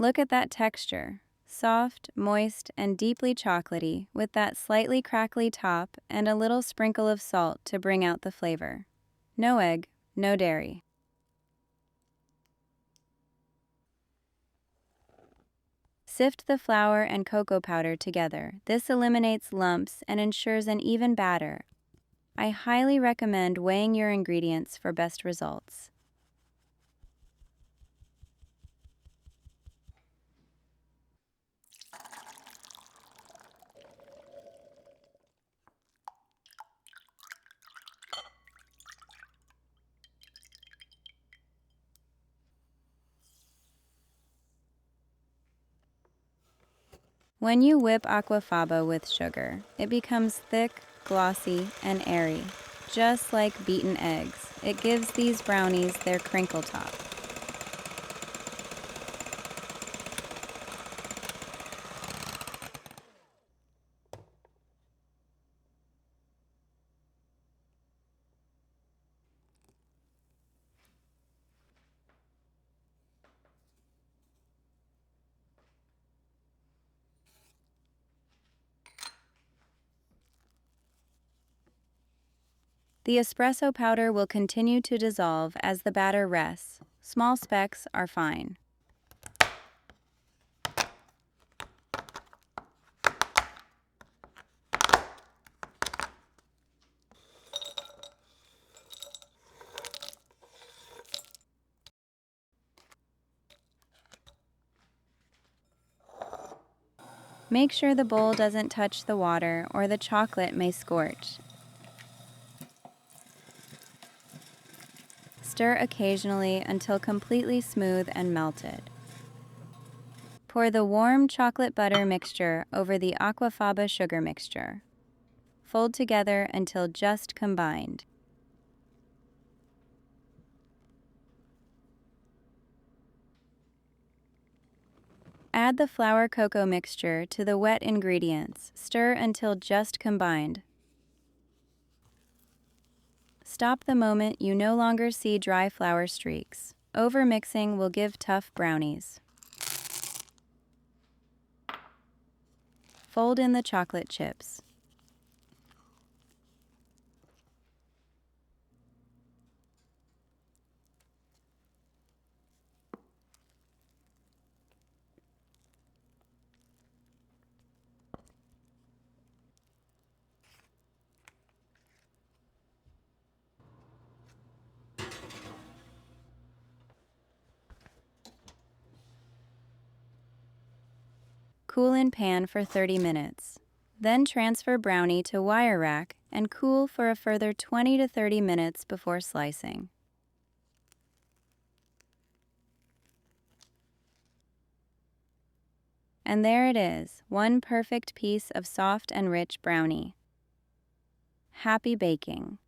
Look at that texture. Soft, moist, and deeply chocolatey with that slightly crackly top and a little sprinkle of salt to bring out the flavor. No egg, no dairy. Sift the flour and cocoa powder together. This eliminates lumps and ensures an even batter. I highly recommend weighing your ingredients for best results. When you whip Aquafaba with sugar, it becomes thick, glossy, and airy, just like beaten eggs. It gives these brownies their crinkle top. The espresso powder will continue to dissolve as the batter rests. Small specks are fine. Make sure the bowl doesn't touch the water or the chocolate may scorch. Stir occasionally until completely smooth and melted. Pour the warm chocolate butter mixture over the Aquafaba sugar mixture. Fold together until just combined. Add the flour cocoa mixture to the wet ingredients. Stir until just combined. Stop the moment you no longer see dry flour streaks. Overmixing will give tough brownies. Fold in the chocolate chips. Cool in pan for 30 minutes. Then transfer brownie to wire rack and cool for a further 20 to 30 minutes before slicing. And there it is, one perfect piece of soft and rich brownie. Happy baking!